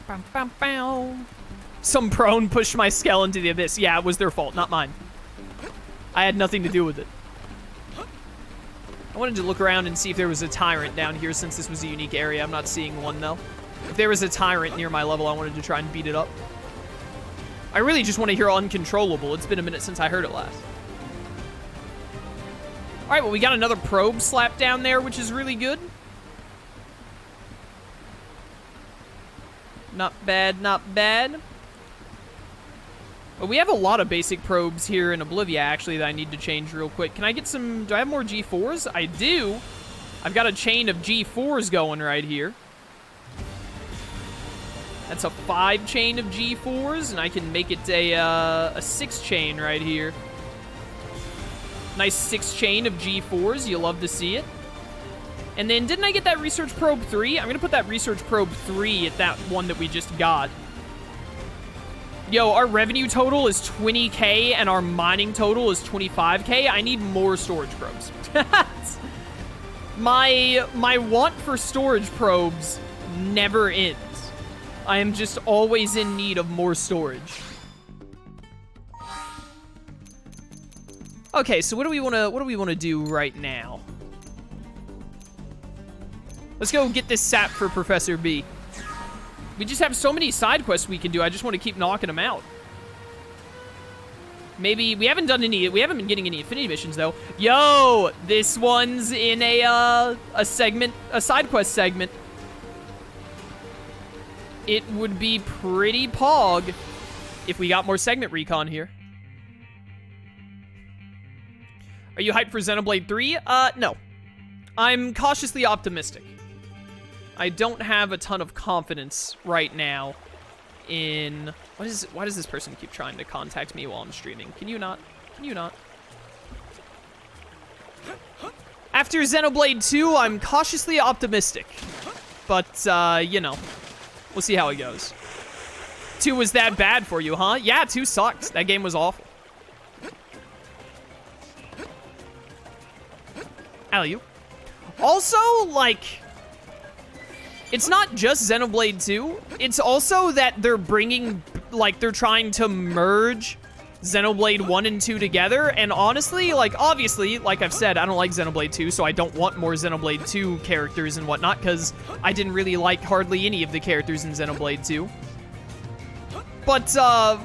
Bam, bam, bam. Some prone pushed my skull into the abyss. Yeah, it was their fault, not mine. I had nothing to do with it. I wanted to look around and see if there was a tyrant down here since this was a unique area. I'm not seeing one, though. If there was a tyrant near my level, I wanted to try and beat it up. I really just want to hear Uncontrollable. It's been a minute since I heard it last. All right, well, we got another probe slapped down there, which is really good. Not bad, not bad. But we have a lot of basic probes here in Oblivia, actually, that I need to change real quick. Can I get some... Do I have more G4s? I do. I've got a chain of G4s going right here. That's a 5 chain of G4s, and I can make it a 6 chain right here. Nice 6 chain of G4s. You love to see it. And then, didn't I get that Research Probe 3? I'm going to put that Research Probe 3 at that one that we just got. Yo, our revenue total is 20K, and our mining total is 25K. I need more storage probes. My want for storage probes never ends. I am just always in need of more storage. Okay, so what do we want to do right now? Let's go get this sap for Professor B. We just have so many side quests we can do. I just want to keep knocking them out. Maybe we haven't been getting any affinity missions though. Yo, this one's in a side quest segment. It would be pretty pog if we got more segment recon here. Are you hyped for Xenoblade 3? No. I'm cautiously optimistic. I don't have a ton of confidence right now in... Why does this person keep trying to contact me while I'm streaming? Can you not? Can you not? After Xenoblade 2, I'm cautiously optimistic. But, you know, we'll see how it goes. 2 was that bad for you, huh? Yeah, 2 sucks. That game was awful. Alley-oop. Also, like... It's not just Xenoblade 2. It's also that they're bringing, like, they're trying to merge Xenoblade 1 and 2 together. And honestly, like, obviously, like I've said, I don't like Xenoblade 2, so I don't want more Xenoblade 2 characters and whatnot, because I didn't really like hardly any of the characters in Xenoblade 2. But,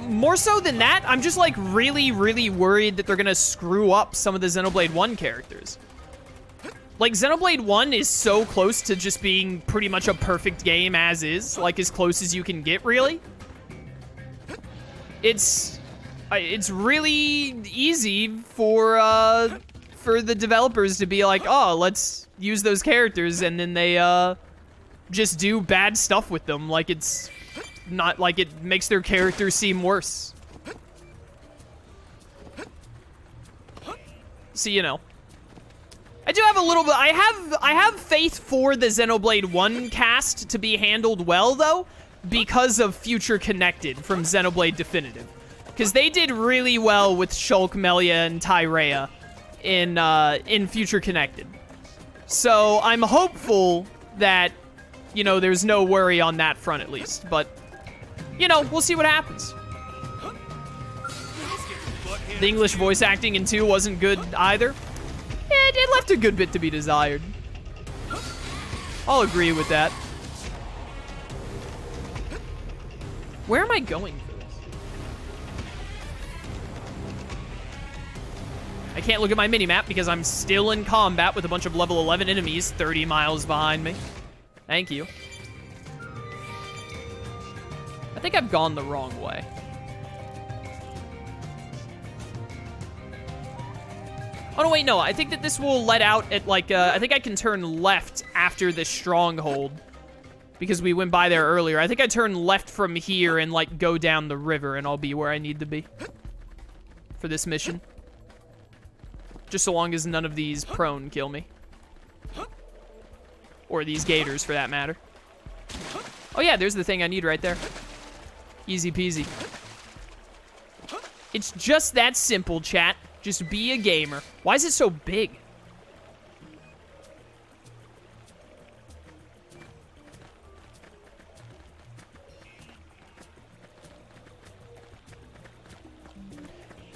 more so than that, I'm just, like, really, really worried that they're gonna screw up some of the Xenoblade 1 characters. Like, Xenoblade 1 is so close to just being pretty much a perfect game as is. Like, as close as you can get, really. It's really easy for the developers to be like, oh, let's use those characters, and then they, just do bad stuff with them. Like, it's not like it makes their characters seem worse. So, you know. I do have a little bit, I have faith for the Xenoblade 1 cast to be handled well, though, because of Future Connected from Xenoblade Definitive. Because they did really well with Shulk, Melia, and Tyrea in Future Connected. So I'm hopeful that, you know, there's no worry on that front at least. But, you know, we'll see what happens. The English voice acting in 2 wasn't good either. It left a good bit to be desired. I'll agree with that. Where am I going for this? I can't look at my minimap because I'm still in combat with a bunch of level 11 enemies 30 miles behind me. Thank you. I think I've gone the wrong way. Oh, no, wait, no. I think that this will let out at, like, I think I can turn left after this stronghold. Because we went by there earlier. I think I turn left from here and, like, go down the river, and I'll be where I need to be. For this mission. Just so long as none of these prone kill me. Or these gators, for that matter. Oh, yeah, there's the thing I need right there. Easy peasy. It's just that simple, chat. Just be a gamer. Why is it so big?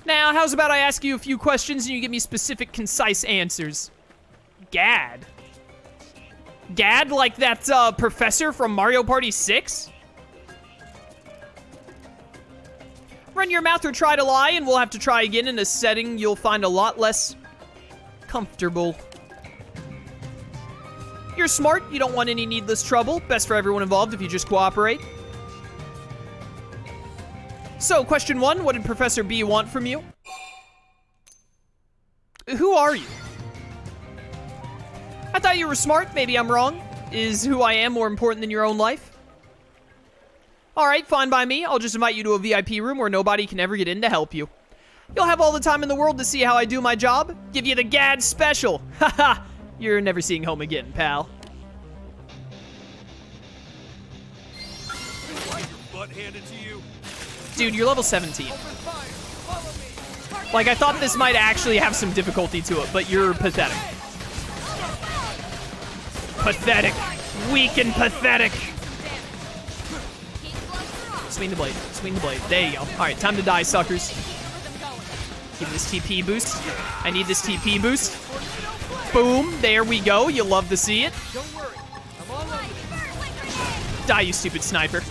Now, how's about I ask you a few questions and you give me specific, concise answers? Gad. Gad, like that professor from Mario Party 6? Run your mouth or try to lie, and we'll have to try again in a setting you'll find a lot less comfortable. You're smart, you don't want any needless trouble. Best for everyone involved if you just cooperate. So, question 1, what did Professor B want from you? Who are you? I thought you were smart, maybe I'm wrong. Is who I am more important than your own life? Alright, fine by me. I'll just invite you to a VIP room where nobody can ever get in to help you. You'll have all the time in the world to see how I do my job. Give you the Gad special. Haha, you're never seeing home again, pal. Dude, you're level 17. Like, I thought this might actually have some difficulty to it, but you're pathetic. Pathetic. Weak and pathetic. Swing the blade. Swing the blade. There you go. Alright, time to die, suckers. Give me this TP boost. I need this TP boost. Boom. There we go. You love to see it. Die, you stupid sniper.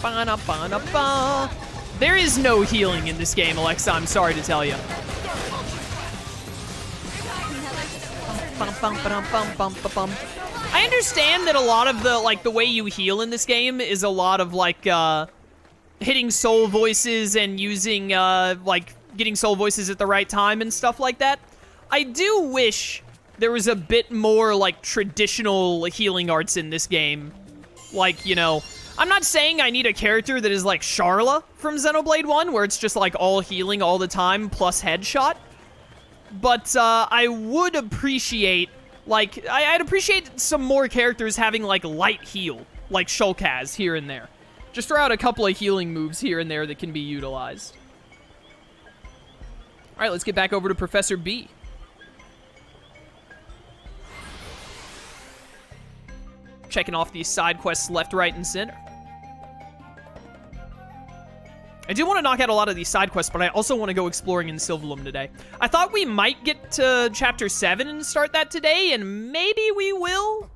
Ba-na-ba-na-ba. There is no healing in this game, Alexa. I'm sorry to tell you. I understand that a lot of the way you heal in this game is a lot of hitting soul voices and using getting soul voices at the right time and stuff like that. I do wish there was a bit more traditional healing arts in this game. Like, you know, I'm not saying I need a character that is like Charla from Xenoblade 1 where it's just like all healing all the time plus headshot. But I would appreciate I'd appreciate some more characters having light heal, like Shulk has here and there. Just throw out a couple of healing moves here and there that can be utilized. All right, let's get back over to Professor B. Checking off these side quests left, right, and center. I do want to knock out a lot of these side quests, but I also want to go exploring in Sylvalum today. I thought we might get to Chapter 7 and start that today, and maybe we will.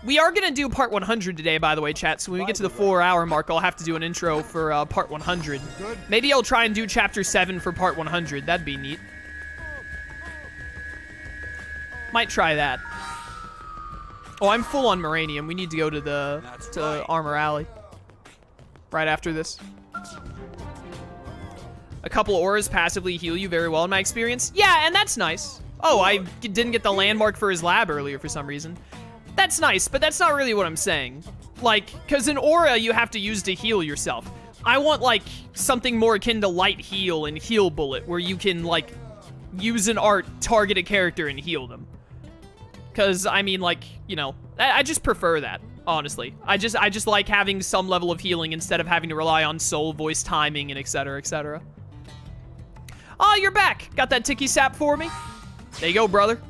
We are going to do Part 100 today, by the way, chat, so when we get to the 4-hour mark, I'll have to do an intro for Part 100. Maybe I'll try and do Chapter 7 for Part 100. That'd be neat. Might try that. Oh, I'm full on Moranium. We need to go to Armor Alley right after this. A couple auras passively heal you very well in my experience. Yeah, and that's nice. Oh, I didn't get the landmark for his lab earlier for some reason. That's nice, but that's not really what I'm saying. Because an aura you have to use to heal yourself. I want, something more akin to Light Heal and Heal Bullet, where you can, use an art, target a character, and heal them. Because, I mean, you know, I just prefer that, honestly. I just like having some level of healing instead of having to rely on soul voice timing and etc, etc. Oh, you're back. Got that ticky sap for me? There you go, brother.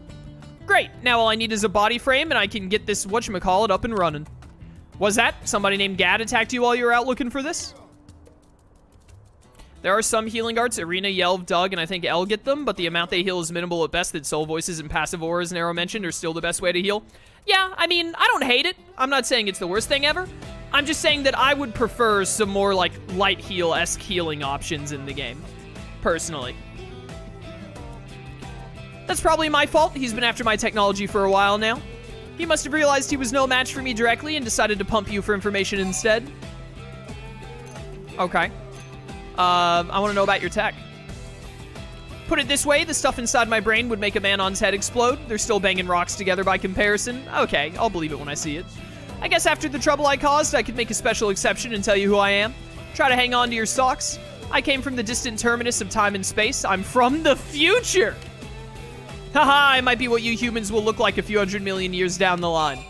Great. Now all I need is a body frame, and I can get this whatchamacallit up and running. Was that somebody named Gad attacked you while you were out looking for this? There are some healing arts, Arena, Yelv, Doug, and I think El get them, but the amount they heal is minimal at best. That soul voices and passive auras Nero mentioned are still the best way to heal. Yeah, I mean, I don't hate it. I'm not saying it's the worst thing ever. I'm just saying that I would prefer some more, light heal-esque healing options in the game. Personally. That's probably my fault. He's been after my technology for a while now. He must have realized he was no match for me directly and decided to pump you for information instead. Okay. I want to know about your tech. Put it this way, the stuff inside my brain would make a Manon's head explode. They're still banging rocks together by comparison. Okay, I'll believe it when I see it. I guess after the trouble I caused, I could make a special exception and tell you who I am. Try to hang on to your socks. I came from the distant terminus of time and space. I'm from the future! Haha, I might be what you humans will look like a few 100 million years down the line.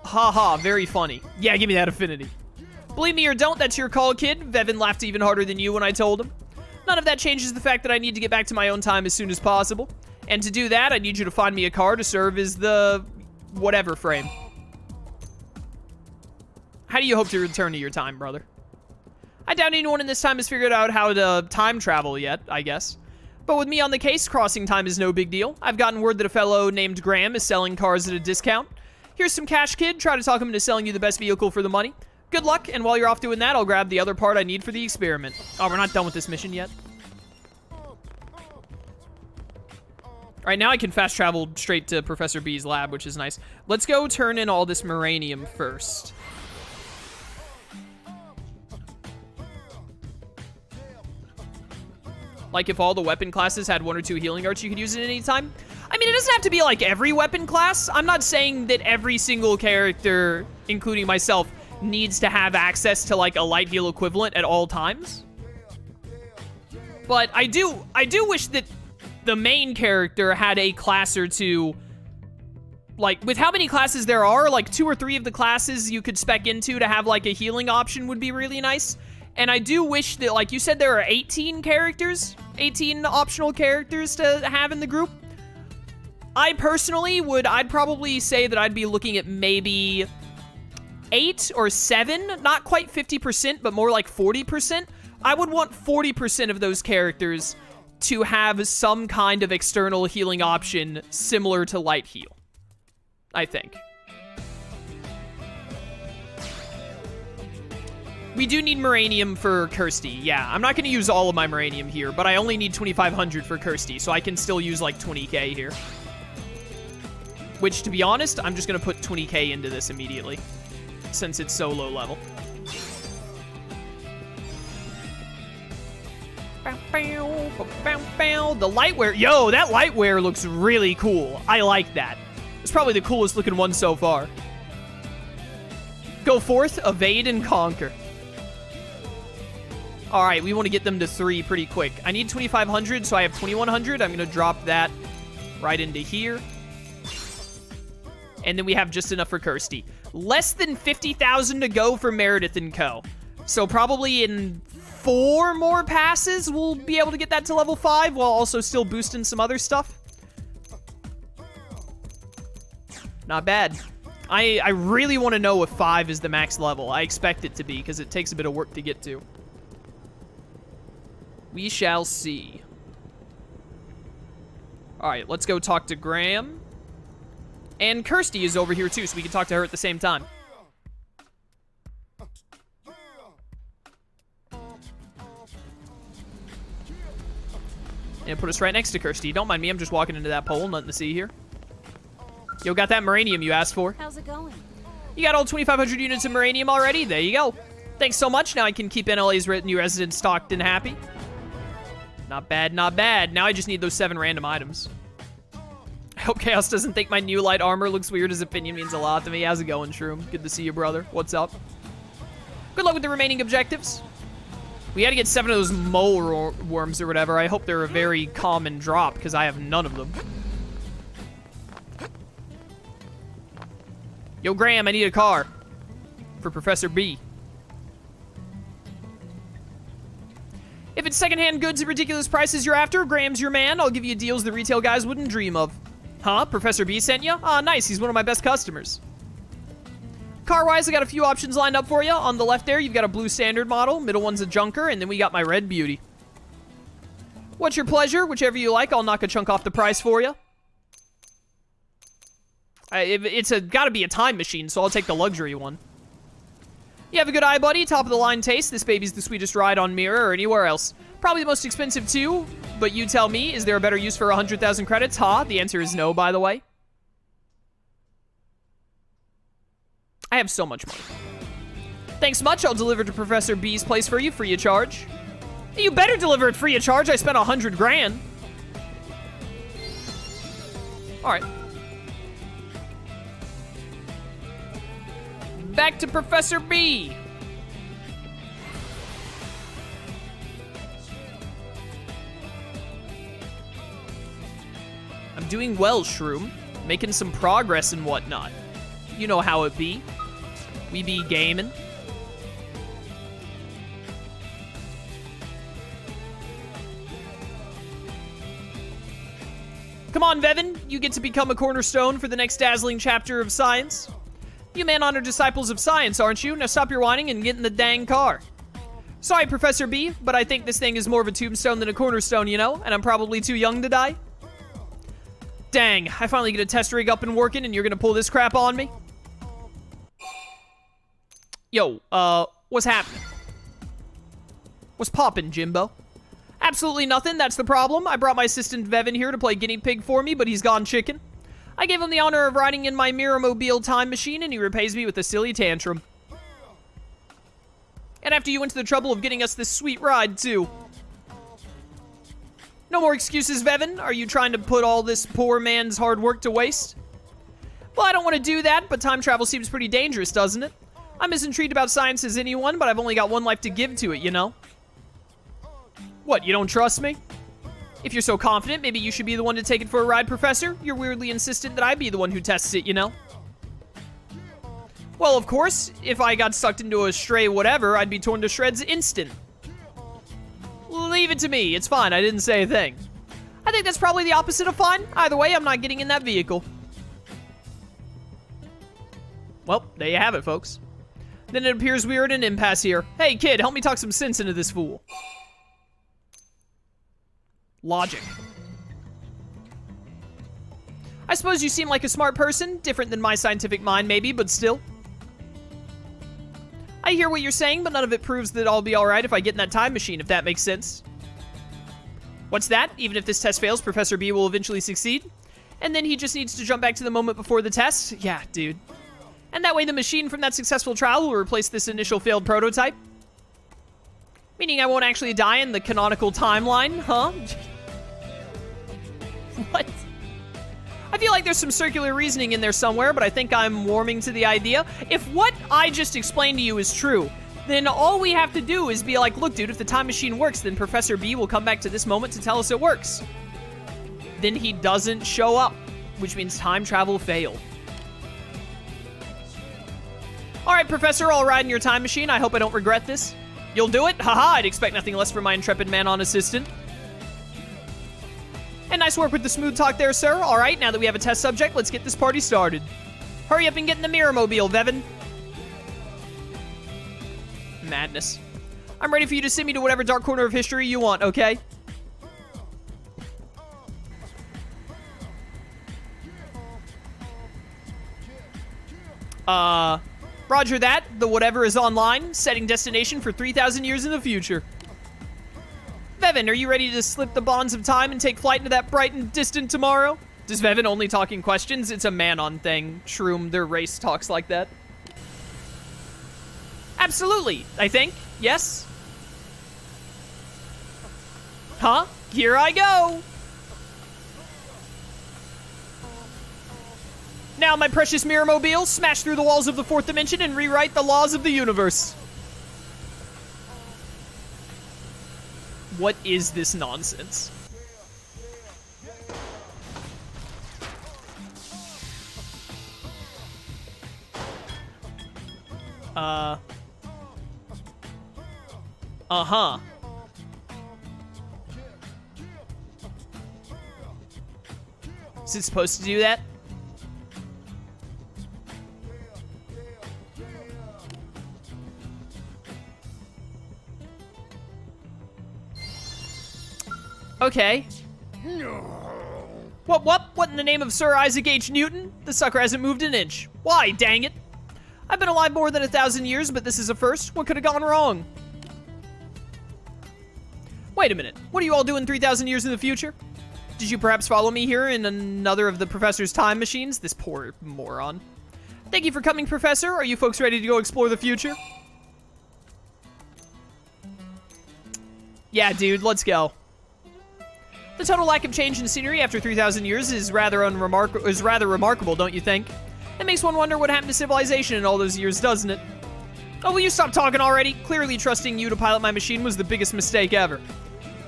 Haha, very funny. Yeah, give me that affinity. Believe me or don't, that's your call, kid. Vevin laughed even harder than you when I told him. None of that changes the fact that I need to get back to my own time as soon as possible. And to do that, I need you to find me a car to serve as the whatever frame. How do you hope to return to your time, brother? I doubt anyone in this time has figured out how to time travel yet, I guess. But with me on the case, crossing time is no big deal. I've gotten word that a fellow named Graham is selling cars at a discount. Here's some cash, kid. Try to talk him into selling you the best vehicle for the money. Good luck, and while you're off doing that, I'll grab the other part I need for the experiment. Oh, we're not done with this mission yet. All right, now I can fast travel straight to Professor B's lab, which is nice. Let's go turn in all this Moranium first. Like if all the weapon classes had 1 or 2 healing arts you could use at any time. I mean, it doesn't have to be like every weapon class. I'm not saying that every single character, including myself, needs to have access to like a light heal equivalent at all times. But I do wish that the main character had a class or two. Like, with how many classes there are, like 2 or 3 of the classes you could spec into to have like a healing option would be really nice. And I do wish that, like you said, there are 18 characters, 18 optional characters to have in the group. I personally I'd probably say that I'd be looking at maybe 8 or 7, not quite 50%, but more like 40%. I would want 40% of those characters to have some kind of external healing option similar to Light Heal, I think. We do need Moranium for Kirsty. Yeah, I'm not going to use all of my Moranium here, but I only need 2,500 for Kirsty, so I can still use like 20k here. Which, to be honest, I'm just going to put 20k into this immediately, since it's so low level. The lightwear. Yo, that lightwear looks really cool. I like that. It's probably the coolest looking one so far. Go forth, evade, and conquer. All right, we want to get them to 3 pretty quick. I need 2,500, so I have 2,100. I'm going to drop that right into here. And then we have just enough for Kirsty. Less than 50,000 to go for Meredith and co. So probably in 4 more passes, we'll be able to get that to level 5 while also still boosting some other stuff. Not bad. I really want to know if 5 is the max level. I expect it to be, because it takes a bit of work to get to. We shall see. Alright, let's go talk to Graham. And Kirsty is over here too, so we can talk to her at the same time. And put us right next to Kirsty. Don't mind me, I'm just walking into that pole. Nothing to see here. Yo, got that Moranium you asked for. How's it going? You got all 2,500 units of Moranium already? There you go. Thanks so much. Now I can keep NLA's new residents stocked and happy. Not bad, not bad. Now I just need those 7 random items. I hope Chaos doesn't think my new light armor looks weird. His opinion means a lot to me. How's it going, Shroom? Good to see you, brother. What's up? Good luck with the remaining objectives. We had to get 7 of those mole worms or whatever. I hope they're a very common drop, because I have none of them. Yo, Graham, I need a car. For Professor B. If it's secondhand goods at ridiculous prices you're after, Graham's your man. I'll give you deals the retail guys wouldn't dream of. Huh? Professor B sent you? Ah, nice. He's one of my best customers. Car-wise, I got a few options lined up for you. On the left there, you've got a blue standard model. Middle one's a junker, and then we got my red beauty. What's your pleasure? Whichever you like, I'll knock a chunk off the price for you. It's gotta be a time machine, so I'll take the luxury one. You have a good eye, buddy. Top of the line taste. This baby's the sweetest ride on Mira or anywhere else. Probably the most expensive too, but you tell me, is there a better use for 100,000 credits? Ha! The answer is no, by the way. I have so much money. Thanks much. I'll deliver to Professor B's place for you, free of charge. You better deliver it free of charge. I spent 100 grand. All right. Back to Professor B. I'm doing well, Shroom. Making some progress and whatnot. You know how it be. We be gaming. Come on, Vevin. You get to become a cornerstone for the next dazzling chapter of science. You man-honored disciples of science, aren't you? Now stop your whining and get in the dang car. Sorry, Professor B, but I think this thing is more of a tombstone than a cornerstone, you know? And I'm probably too young to die. Dang, I finally get a test rig up and working and you're gonna pull this crap on me? Yo, what's happening? What's poppin', Jimbo? Absolutely nothing, that's the problem. I brought my assistant Vevin here to play guinea pig for me, but he's gone chicken. I gave him the honor of riding in my Mira mobile time machine, and he repays me with a silly tantrum. And after you went to the trouble of getting us this sweet ride, too. No more excuses, Vevin. Are you trying to put all this poor man's hard work to waste? Well, I don't want to do that, but time travel seems pretty dangerous, doesn't it? I'm as intrigued about science as anyone, but I've only got one life to give to it, you know? What, you don't trust me? If you're so confident, maybe you should be the one to take it for a ride, Professor. You're weirdly insistent that I be the one who tests it, you know? Well, of course, if I got sucked into a stray whatever, I'd be torn to shreds instant. Leave it to me. It's fine. I didn't say a thing. I think that's probably the opposite of fine. Either way, I'm not getting in that vehicle. Well, there you have it, folks. Then it appears we are at an impasse here. Hey, kid, help me talk some sense into this fool. Logic. I suppose you seem like a smart person, different than my scientific mind maybe, but still. I hear what you're saying, but none of it proves that I'll be alright if I get in that time machine, if that makes sense. What's that? Even if this test fails, Professor B will eventually succeed? And then he just needs to jump back to the moment before the test? Yeah, dude. And that way the machine from that successful trial will replace this initial failed prototype? Meaning I won't actually die in the canonical timeline, huh? What? I feel like there's some circular reasoning in there somewhere, but I think I'm warming to the idea. If what I just explained to you is true, then all we have to do is be like, look, dude, if the time machine works, then Professor B will come back to this moment to tell us it works. Then he doesn't show up, which means time travel failed. All right, Professor, I'll ride in your time machine. I hope I don't regret this. You'll do it? Haha, I'd expect nothing less from my intrepid man-on assistant. And nice work with the smooth talk there, sir. All right, now that we have a test subject, let's get this party started. Hurry up and get in the Mira mobile, Vevin. Madness. I'm ready for you to send me to whatever dark corner of history you want, okay? Roger that. The whatever is online, setting destination for 3,000 years in the future. Vevin, are you ready to slip the bonds of time and take flight into that bright and distant tomorrow? Does Vevin only talk in questions? It's a man-on thing. Shroom, their race talks like that. Absolutely, I think. Yes? Huh? Here I go! Now, my precious Mira mobile, smash through the walls of the fourth dimension and rewrite the laws of the universe. What is this nonsense? Uh-huh. Is it supposed to do that? Okay. What in the name of Sir Isaac H. Newton? The sucker hasn't moved an inch. Why, dang it? I've been alive more than 1,000 years, but this is a first. What could have gone wrong? Wait a minute. What are you all doing 3,000 years in the future? Did you perhaps follow me here in another of the Professor's time machines? This poor moron. Thank you for coming, Professor. Are you folks ready to go explore the future? Yeah, dude, let's go. The total lack of change in scenery after 3,000 years is rather remarkable, don't you think? It makes one wonder what happened to civilization in all those years, doesn't it? Oh, will you stop talking already? Clearly trusting you to pilot my machine was the biggest mistake ever.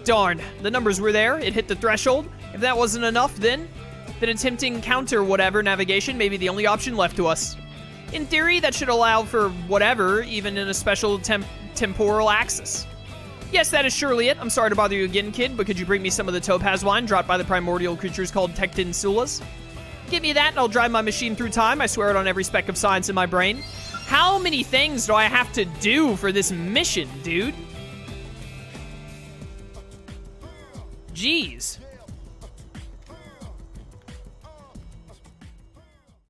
Darn, the numbers were there, it hit the threshold. If that wasn't enough, then attempting counter-whatever navigation may be the only option left to us. In theory, that should allow for whatever, even in a special temporal axis. Yes, that is surely it. I'm sorry to bother you again, kid, but could you bring me some of the topaz wine dropped by the primordial creatures called Tectinsulas? Give me that and I'll drive my machine through time. I swear it on every speck of science in my brain. How many things do I have to do for this mission, dude? Jeez.